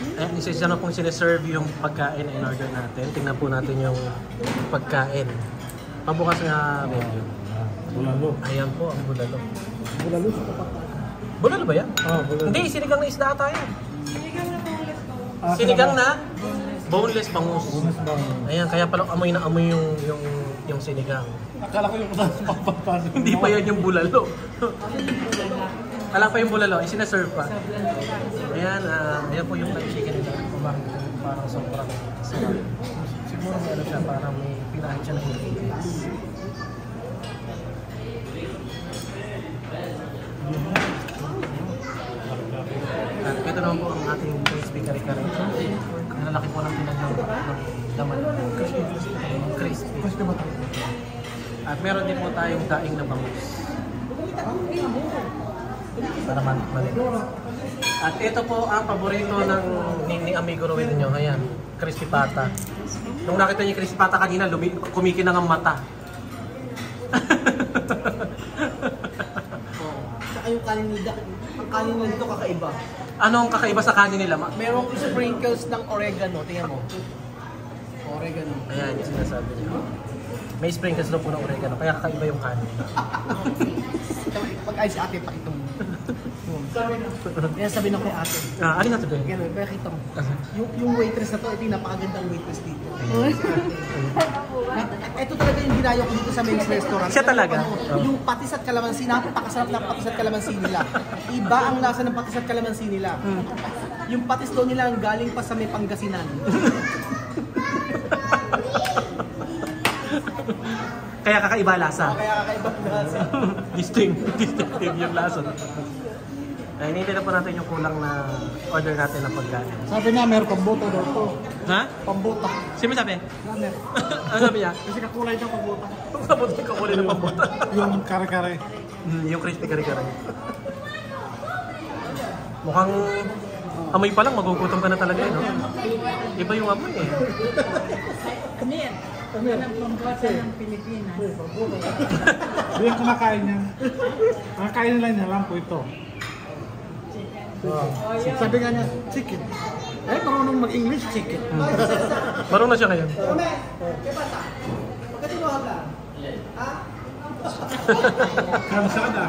Ayan, isa na pong sineserve yung pagkain na in-order natin. Tingnan po natin yung pagkain. Pabukas nga menu. Bulalo. Ayan po ang bulalo. Bulalo sa kapat. Bulalo ba yan? Bulalo. Hindi, sinigang na isda ata yan. Sinigang na boneless po. Sinigang na boneless bangus. Bonus bang? Ayan, kaya pala amoy na amoy yung sinigang. Akala ko yung papapano. Hindi pa yan yung bulalo. Alam pa yung bulalo, isinaserve pa. Ayan, ayan po yung chicken nila. Parang sobrang sarap. Siguro may ano siya, parang may pinahan siya ng ingredients. At ito naman po ang ating crispy kare-kare. Ang lalaki po ng pinag ng laman. Crispy. At meron din po tayong daing na bangus. Para malinis. At ito po ang paborito ni Amigo Ruel nyo. Ayan, crispy pata. Nung nakita niyo yung crispy pata kanina, kumikinang ang mata. Saka yung kanin nila, ang kanin nila dito kakaiba. Ano ang kakaiba sa kanin nila? Merong sprinkles ng oregano, tingnan mo. Oregano. Ayan, yung sinasabi niya. May sprinkles daw po ng oregano, kaya kakaiba yung kanin. Pag-ayos si ate, pakita mo. Kaya sabi na kay ate. Alin natin ba yun? Ganun, pakita mo. Yung waitress na to, ito yung napakagandang waitress dito. Ito talaga yung ginayo ko dito sa men's restaurant. Siya talaga? Yung patis at kalamansi, napakasarap na patis at kalamansi nila. Iba ang lasa ng patis at kalamansi nila. Yung patis doon nila ang galing pa sa may Pangasinan. Kaya kakaiba lasa. Kaya kakaiba ang lasa. Distinctive yung lasa. Ay, hinihintay na po natin yung kulang na order natin ng pagkain. Sabi niya, meron pambuta daw to. Ha? Pambuta. Sino sabi? Gamer. Ano sabi niya? Kasi kakulay daw pambuta. Pabuti ka kulay ng pabuta. Yung kare-kare. Yung crispy kare-kare. Mukhang amoy pa lang, magugutom ka na talaga no? Iba yung amoy eh. Amir. Yan ang pambuta ng Pilipinas. Hindi yung kumakain yan. Kumakain nila niya lang po ito. Sabi nga niya, chicken. Eh, marunong mag-English, chicken. Marunong na siya ngayon. Kansada.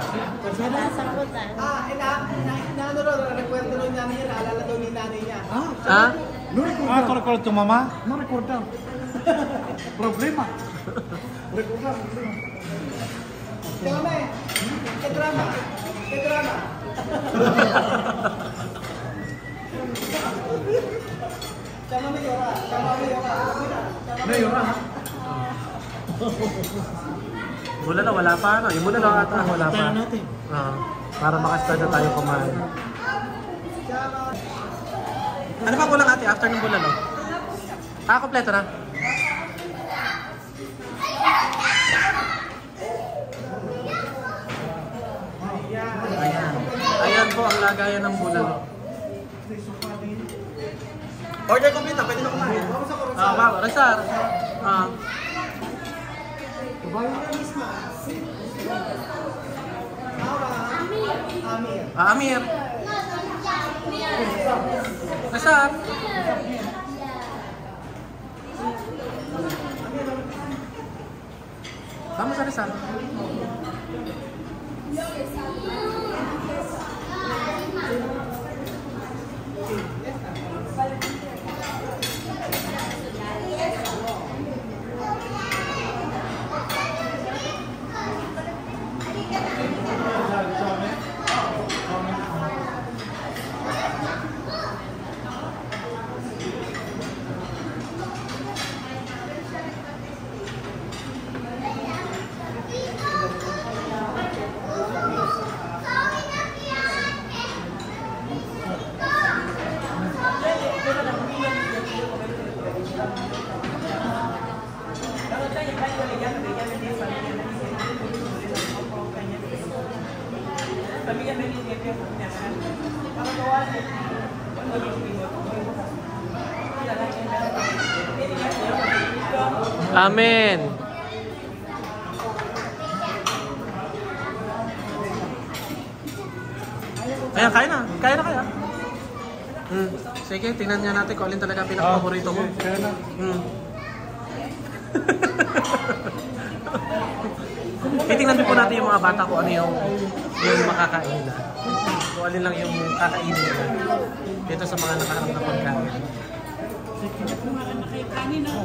Inaano rin, rekwento rin namin yan, naalala daw ni nanay niya. Ha? No recorder. Ah, record to mama? No recorder. Problema. Recorder, problema. Kami, ke drama. Ke drama. Sama mo yora. Sama mo yora. May yura ha? Bulalo, wala pa ano. Yung bulalo ata, wala pa. Tayo natin. Para makastart na tayo kumain. Ano pa kulang ate after ng bulalo? Kompleto na. Ayan. Ayan po ang lagayan ng bulalo. Order complete na, pwede na kumain. Wow, Resar. Amir. Resar. Vamos a Resar. Amen. Ayan, kaya na. Kaya na kaya. Sige, tingnan nga natin kung alin talaga pinaka-paborito mo. Kaya na. Titingnan din po natin yung mga bata kung ano yung makakain nila. Kung alin lang yung kakainin nila. Dito sa mga nakaharap na pagkain.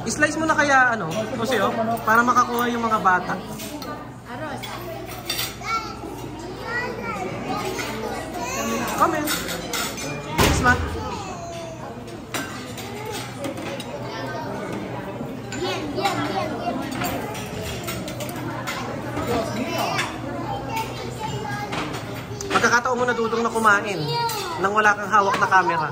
I-slice mo na kaya ano, kasi para makakuha yung mga bata. Aros. Comment. Yes, ma. Pagkakataon mo na dudong na kumain nang wala kang hawak na camera.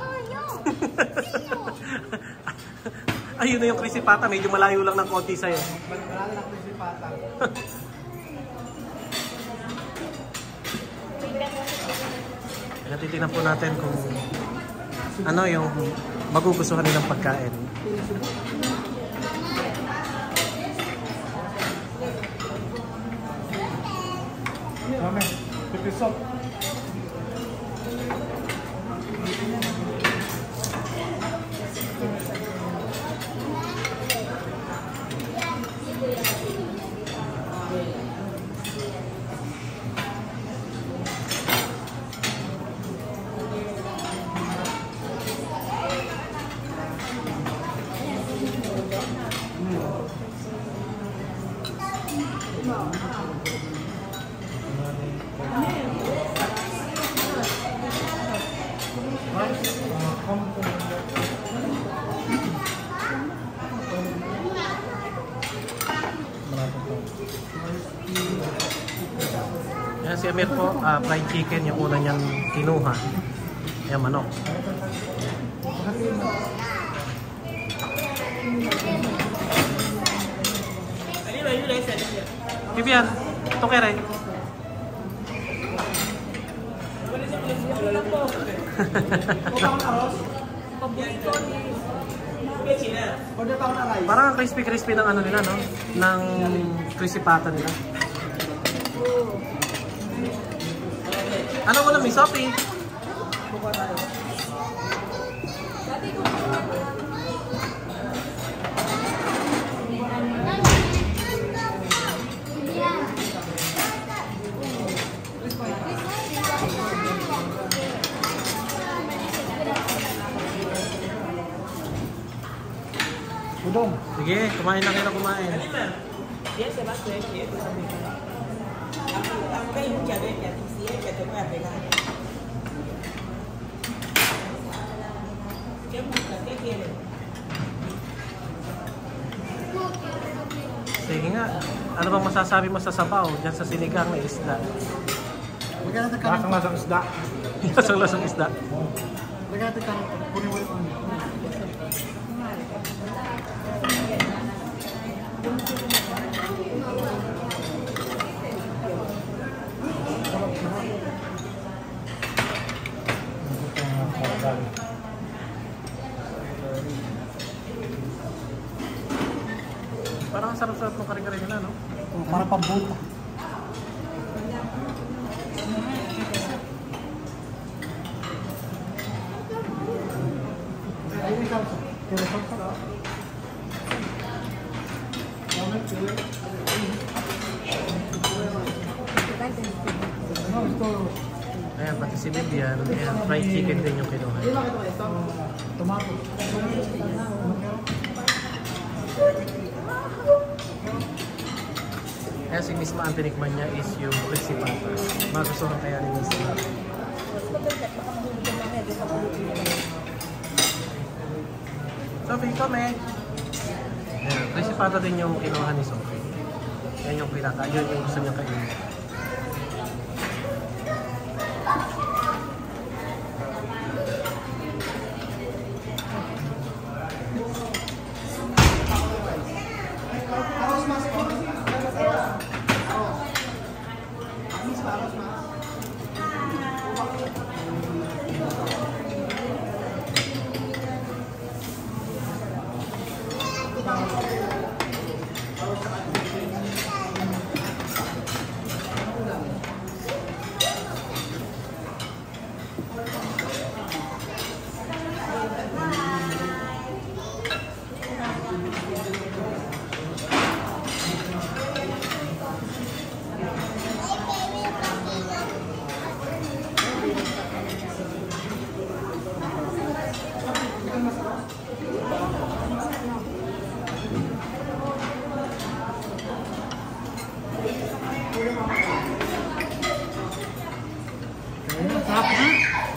Ayun na yung crispy pata, medyo malayo lang ng konti sa'yo. Marami na crispy pata. Kaya titignan po natin kung ano yung magugustuhan nilang pagkain. Kami, pipisok. Ayan si Amir po, fried chicken yung una niyang kinuha. Ayan, manok. Bibian, ito kere. Parang ang crispy-crispy ng ano nila, no? Ng crispy pata nila. Ano mo lang, may sopi? Udong. Sige, kumain na kayo na kumain. Sige nga, ano bang masasabi mo sa sabaw dyan sa sinigang na isda? Lasang-lasang isda. Lasang-lasang isda. Lagyan natin tanong. Kunin mo yung Parang ang sarap-sarap ng kare-kare nila, no? para pambuta. Ayan, pati si Bibian. Ayan, fried chicken din yung kinuha. Tomato. Kaya si Miss Ma ang tinikman niya is yung crispy pata. Magustuhan kaya ni Miss Ma. Sophie, come. Ayan, crispy pata din yung kinuha ni Sophie. Yan yung pinaka, yun yung gusto niya kainin.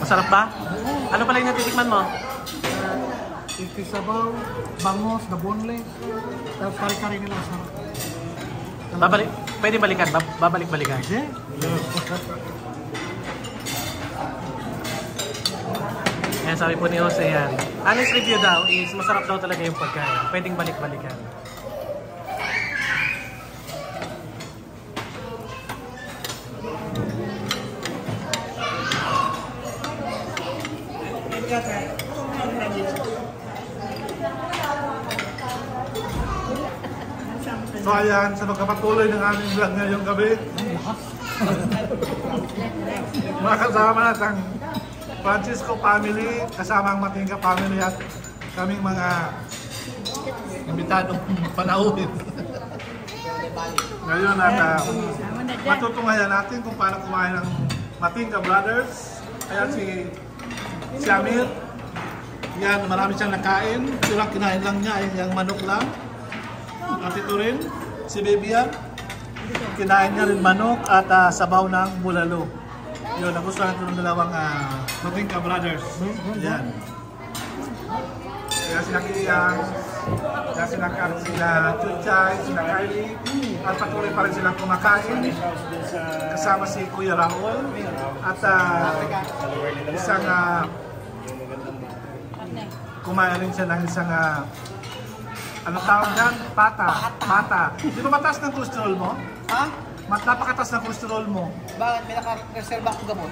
Masarap ba? Ano pala yung natitikman mo? Itisabaw, bangos, na boneless. Tapos kari-kari nila sarap. Babalik, pwede balikan, babalik-balikan. Hindi? Yan, sabi po ni Jose yan. Honest review daw is masarap daw talaga yung pagkain. Pwedeng balik-balikan. So ayan, sa magkapatuloy ng aming vlog ngayong gabi. Mga kasama natin Francisco family, kasama ang Matingka family at kaming mga imbitadong panauhin. Ngayon at matutunghayan natin kung paano kumain ng Matingka Brothers. Ayan si Amir. Yan, marami siyang nakain. Yung kinain lang niya ay yung manok lang. At ito rin, si Baby yan. Kinain niya rin manok at sabaw ng bulalo. Yun, nagustuhan ito ng dalawang Matingka Brothers. Yan. Kaya sila Kiyang, kaya sila Chuchay, sila Kylie. At patuloy pa rin silang kumakain. Kasama si Kuya Raul. At isang kumain rin siya ng isang ano tawag dyan? Pata. Di ba mataas ng cholesterol mo? Ha? Napakataas ng cholesterol mo. Bakit? May naka-reserva akong gamot.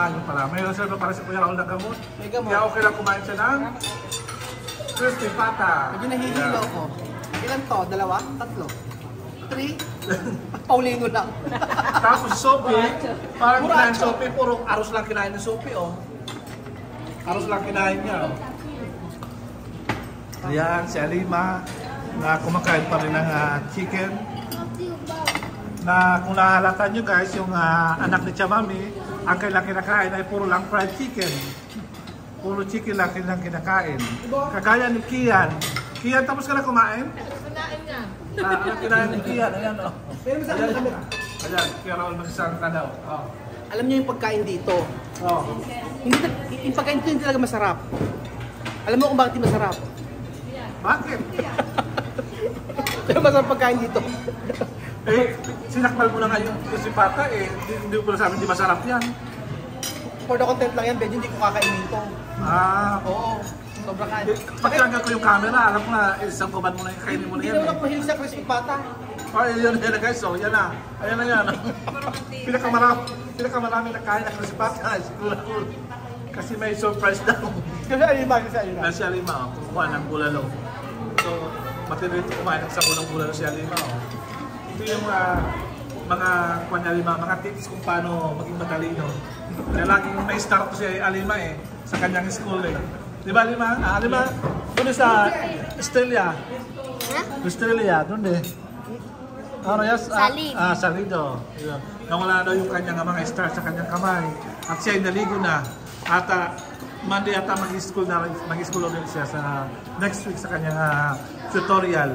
Yun pala. May reserva para si Kuya Raul ng gamot. May gamot. Kaya okay lang kumain siya ng crispy pata. Medyo nahihilo ko. Ilan to? 2? 3? Paulino lang. Tapos si Sophie, parang kinain Sophie, puro aros lang kinain ni Sophie, oh. Aros lang kinain niya, oh. Ayan, si Alima, na kumakain pa rin ng chicken. Na kung nahalata nyo guys, yung anak ni Chamami, ang kailang kinakain ay puro lang fried chicken. Puro chicken lang kinakain. Kagaya ni Kian. Kian, tapos ka na kumain? Kunain niya. Ang kinain ni Kian, ayan, oh. Ayan, kaya Raul magsasang ka daw. Oh. Alam niyo yung pagkain dito. Oh. Yung pagkain dito hindi talaga masarap. Alam mo kung bakit hindi masarap? Bakit? Pero masarap pagkain dito. Sinakmal mo na nga yung si Pata hindi ko sabi hindi masarap yan. For the content lang yan, Benji, hindi ko kakainin to. Oo. Sobra kain. Pagkakaga ko yung camera, alam ko na isang kuban mo na yung kainin mo na Hindi yan. naman ako mahilig sa crispy pata. Yan na guys, so yan na. Ayan na yan. Pinakamarami na kain na si Pata. Siguro. Kasi may surprise daw. Kasi Alima. Si Alima, kukuha ng bulalo. So, matindi ito kumain ng sabon ng bulalo si Alima. Ito yung mga kuwan Alima, mga tips kung paano maging matalino. Kaya laging may start ko si Alima sa kanyang school Di ba Alima? Alima, doon sa Australia. Australia, doon Ano yes? Salim. Salido. Nawala daw yung kanyang mga stars sa kanyang kamay. At siya ay naligo na. At Monday ata mag-school ulit siya sa next week sa kanyang tutorial.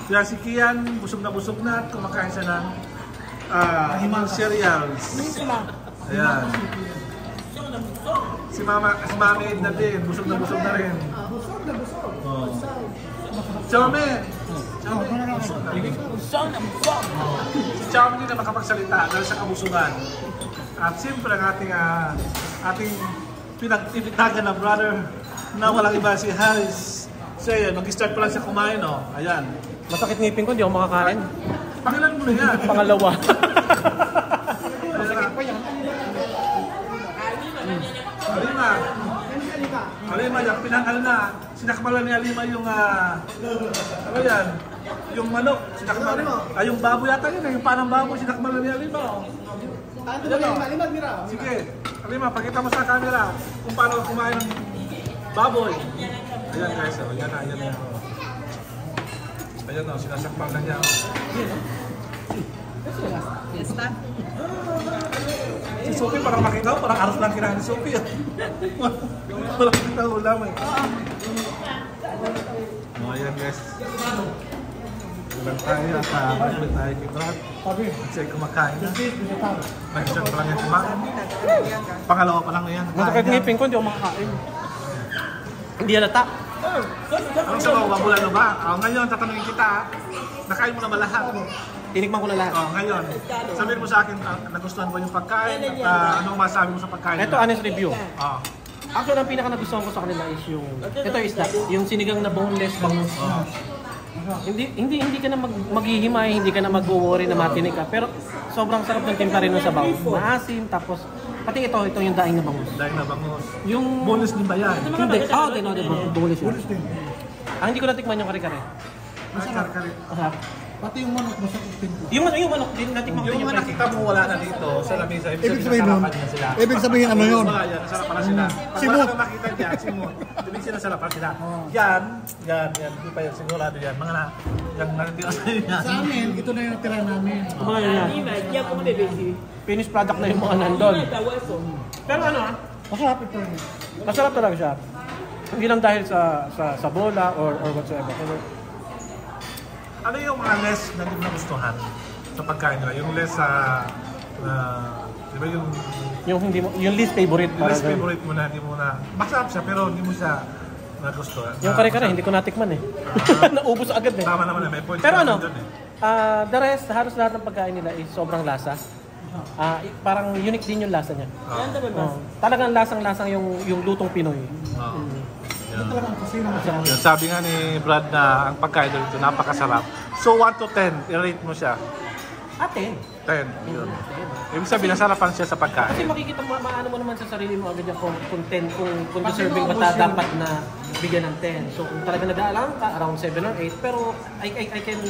Kaya si Kian, busog na at kumakain siya ng cereals. Ayan. Si Mami na din, busog na rin. Chome! Si Chome din na makapagsalita dahil sa kabusugan. At siyempre ang ating pinag-ibitagan na brother na walang iba si Harris. So ayan, mag-start pa lang siya kumain, oh. Ayan. Masakit ngipin ko, hindi ako makakain. Pangilan mo na yan. Pangalawa. Masakit pa yan. Alima, yung pinangal na. Sinakmalan ni Alima yung, ano yan? Yung manok. Sinakmalan. Yung baboy yata yun, yung panang baboy. Sinakmalan ni Alima, oh. Alima, mira. Sige, Alima, pakita mo sa camera kung paano kumain ng baboy. Ayan guys, oh. Ayan na. Ayan o, sinasakpan na niya. Si Sophie parang makita ko, parang aros lang kinain ni Sophie. Walang kita ulam . Ayan guys. Ilan tayo at balik tayo kay Brad. Siya kumakain na. Nag-chat pa lang yung kumain. Pangalawa pa lang yan. Nasa kahit ngipin ko, hindi ako makakain. Hindi halata. Anong sabaw? Wabula ba? Ngayon, tatanungin kita. Nakain mo na ba lahat? Tinikman ko na lahat. Ngayon, sabihin mo sa akin, nagustuhan mo yung pagkain at anong masabi mo sa pagkain Ito, nila? honest review. Actually, ang pinaka nagustuhan ko sa kanila is yung... Ito is that, yung sinigang na boneless bangus. Hindi ka na maghihimay, hindi ka na mag-worry na matinig ka. Pero sobrang sarap ng timpla rin ng sabaw. Maasim, tapos pati ito yung daing na bangus. Dahil na bangus. Yung... Bonus din ba yan? Hindi. Boneless yun. Hindi ko natikman yung kare-kare. Kare-kare. Pati yung manok mo sa pinto. Yung manok, din natikman ko Yung mga nakita mo wala na dito sa lamesa, Ibig sabihin nun, nasarapan niya sila. ibig sabihin ano yun? Wala yan, nasarapan na sila. Pag Simon. wala kang makita dyan, Simon, ibig sila nasarapan sila. Yan, hindi pa yan, sigurado yan. Mga na, yung nakitira sa inyo yan. Sa amin, ito na yung natira namin. Kumbaga yan. Finished product na yung mga nandun. Pero ano Masarap ito. masarap talaga siya. Hindi lang dahil sa bola or whatsoever. Ano yung mga less na hindi mo nagustuhan sa pagkain nila? Yung less sa, di ba yung least favorite. less favorite mo na, hindi mo na, masarap siya pero hindi mo siya nagustuhan. Yung kare-kare, hindi ko natikman eh. Naubos agad eh. Tama naman may point. Pero ano, doon eh. the rest, halos lahat ng pagkain nila is sobrang lasa. Parang unique din yung lasa niya. Talagang lasang-lasang yung lutong Pinoy. Yan, sabi nga ni Brad na ang pagkain dito napakasarap. So 1 to 10, i-rate mo siya. 10. 10. Yun. Ibig sabihin, nasarapan siya sa Kasi pagkain. makikita mo, maano mo naman sa sarili mo agad yan kung 10, kung deserving ba dapat na bigyan ng 10. So kung talaga nadaalan ka, around 7 or 8. Pero I can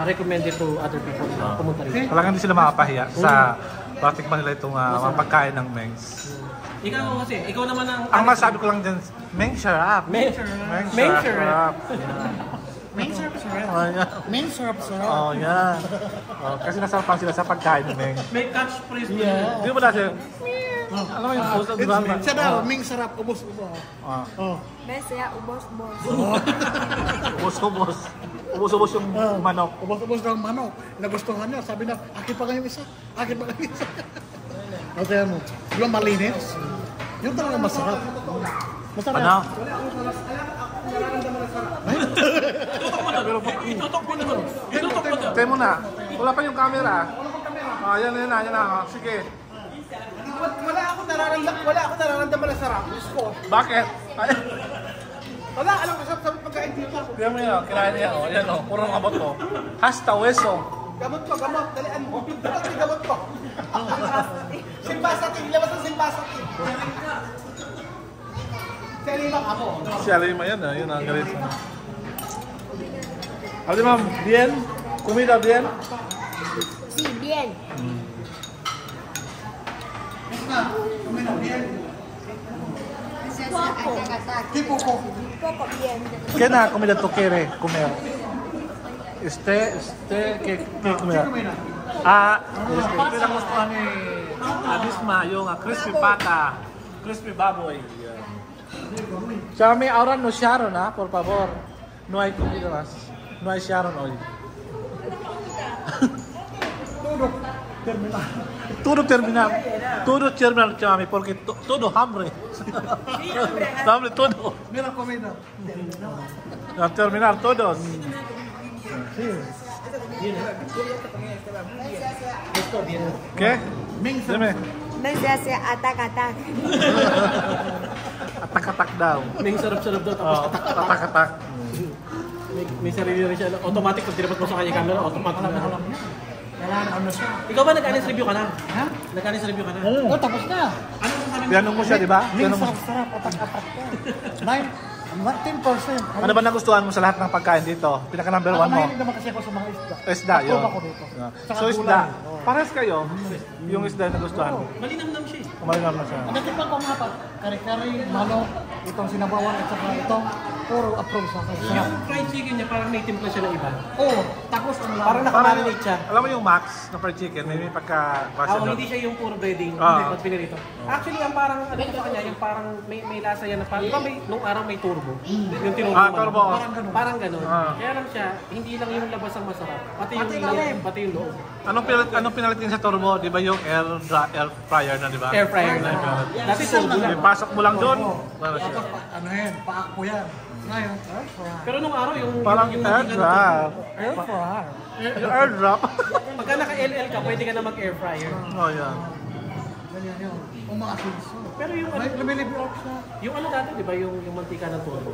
recommend it to other people na pumunta rin. Talagang hindi sila makapahiya sa patikman nila itong mga pagkain ng Mengs. Ikaw kasi, ikaw naman ang... Ang masabi ko lang dyan, Mengs sarap. Mengs sarap. Main sarap sarap. Oh, yan. Main sarap sarap. Oh, yan. Kasi nasarapan sila sa pagkain ng Mengs. May catchphrase mo. Yeah. Di ba dati? Alam mo yung post, di ba? Siya daw, main sarap, ubos-ubos. Oh. Besya, ubos-bos. Ubos-ubos. Ubos-ubos yung manok. Ubos-ubos daw ang manok. Nagustuhan niya. Sabi na, akin pa nga yung isa. Akin pa nga yung isa. Okay mo. Yung malinis. Yun talaga masarap. Masarap. Ano? Itutok mo naman. Itutok mo na. Tayo muna. Wala pa yung camera. Yan na. Sige. Wala ako nararamdaman na sarap. Diyos ko. Bakit? Wala, alam ko sa pagkain dito. Tignan mo yun, kinain niya. Yan o, puro kabot ko. Hasta hueso. Gamot ko, dalian mo. Dapat may gamot ko. Simbasatin, labas ng simbasatin. Si Alima ako. Si Alima yan, yun ang galit. Ate ma'am, bien? Kumida bien? Si, bien. Tipo ko. Poco bien. ¿Qué na comida tú quieres comer? ¿Qué comer? Pinagustuhan ni Adisma yung crispy pata, crispy baboy. Chame, ahora no Sharon, por favor. No hay comida más. No hay Sharon hoy. Todo terminal, Chame, porque todo hambre. Hambre todo. Mira comida. A terminar todos. ¿Qué? Dime. Besya, atak-atak. Atak-atak daw. May sarap-sarap daw. Tapos Atak-atak. may sarili rin siya. Automatic pag tinapat mo sa kanya camera, automatic na. Ano siya? Ikaw ba nag-honest review ka na? Ha? Nag-honest review ka na? Oh, tapos na. Ano masasabi mo? Tinanong mo siya, di ba? Main Tinanong mo. sarap sarap, atak-atak ka. 10%. Ano ba nagustuhan mo sa lahat ng pagkain dito? Pinaka number one mo? Mahilig naman kasi ako sa mga isda. Isda, yun. Ako dito. Yeah. Saka So isda. gulay. Pares kayo, yung isda na nagustuhan mo. Malinam-nam siya eh. Kumalinam na siya. Natikman ko nga pa, kare-kare, manok, itong sinabawan at saka ito. puro approve sa akin. Yung fried chicken niya, parang may timpla siya na iba. Oo, tapos ano lang. Parang nakamarinate siya. Alam mo yung Max na fried chicken, may pagka Hindi siya yung puro breading, Ah. pag pinirito. Actually, ang parang, ano ito kanya, yung parang may lasa yan na parang, nung araw may turbo. Yung tinurbo. turbo. Parang ganun. Ah. Kaya lang siya, hindi lang yung labas ang masarap. Pati yung pati yung loob. Anong pinalitin sa turbo? Di ba yung air fryer na, di ba? Air fryer na. Dati turbo lang. Pasok mo lang doon. Ano siya? Tapos ano yan, paako yan. Ngayon, Pero nung araw, yung Parang yung air drop. air fryer. Yung air drop. Pagka naka-LL ka, pwede ka na mag-air fryer. Oh, yan. Ganyan yun. Umaasin siya. Pero yung May lumilipid off siya. yung ano dati, di ba, yung mantika ng turbo.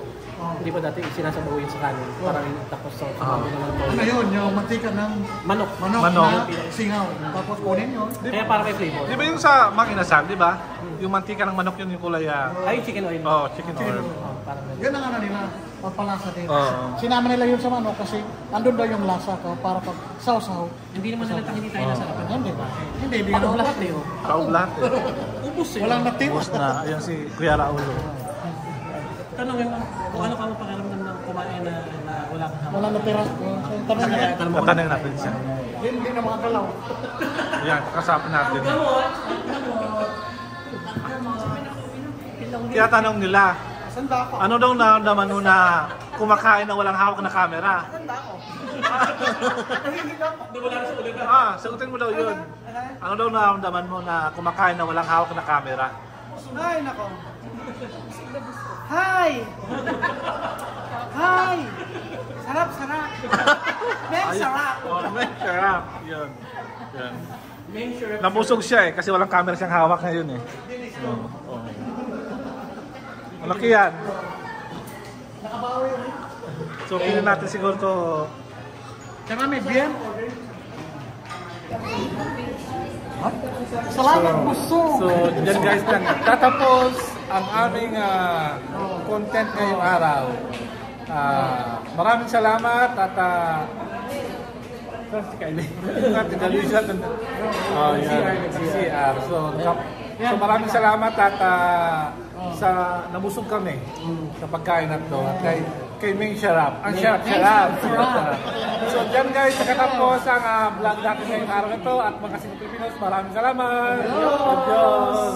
Di ba dati sinasabaw yun sa kanin? Parang tapos sa naman Ano turbo. yun, yung mantika ng Manok. Manok. na singaw. Tapos kunin yun. Kaya parang may flavor. Di ba yung sa Makinasal, di ba? Yung mantika ng manok yun yung kulay. Ay, chicken oil. Oh, chicken oil. Parang ganun. Yun ang ano nila, pampalasa din. Oo. Sinama nila yun sa manok kasi andun daw yung lasa ko para pag saw-saw. Hindi naman nalatang hindi tayo nasarapan. Hindi ba? Hindi, hindi Ano na. lahat eh, oh. Kaob lahat eh. Ubus eh. Walang natiwas Tapos na, ayan si Kuya Raulo. Tanong yung kung ano ka mo pakiramdam ng kumain na wala kang hawak. Walang natira. Yung tanong niya, Tatanong natin siya. hindi na mga galaw. Ayan, kasapin natin. Kaya tanong nila, Sanda ako. ano daw naman nung na kumakain na walang hawak na camera? Sanda ako. Sagutin mo daw yun. Ano daw naramdaman mo na kumakain na walang hawak na camera? Ay, nako. Hi! Hi! Sarap, sarap. Mem, sarap. Oh, may sarap. Yun. Yun. Main sure. Nabusog siya eh, kasi walang camera siyang hawak ngayon eh. Oh. Malaki yan. So, pinin natin siguro to. Tsaka may bien. Salamat busog. So, dyan guys lang. Tatapos ang aming content ngayong araw. Maraming salamat at si Kylie. Natin Dalisa. Oh, yan. CR. So, maraming salamat at sa nabusog kami sa pagkain na to. At kay Ming Sharap. Ang Sharap. So, dyan guys, nakatapos ang vlog natin ngayong araw na to. At mga Sino Pilipinos, maraming salamat. Adios.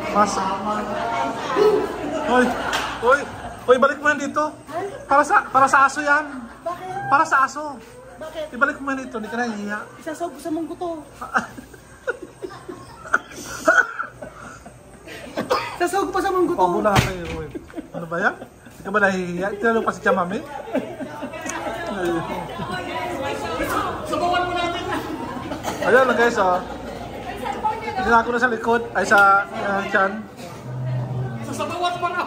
Masa. Hoy, balik mo yan dito. Para sa aso yan. Para sa aso. Bakit? Ibalik mo yan dito, hindi ka nahihiya. Isasawag ko sa munggo to. Isasawag ko pa sa munggo to. Pabo na kayo, Roy. Ano ba yan? Hindi ka ba nahihiya? Tinanong pa si Chamami? Subukan mo natin. Ayun na guys, oh. Ginako na sa likod, ay sa tiyan.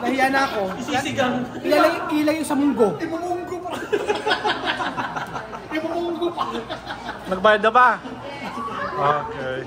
Nahiya na ako. Isisigang. Ilalagay yung sa munggo. Imumunggo pa. Imumunggo pa. Nagbayad na ba? Okay.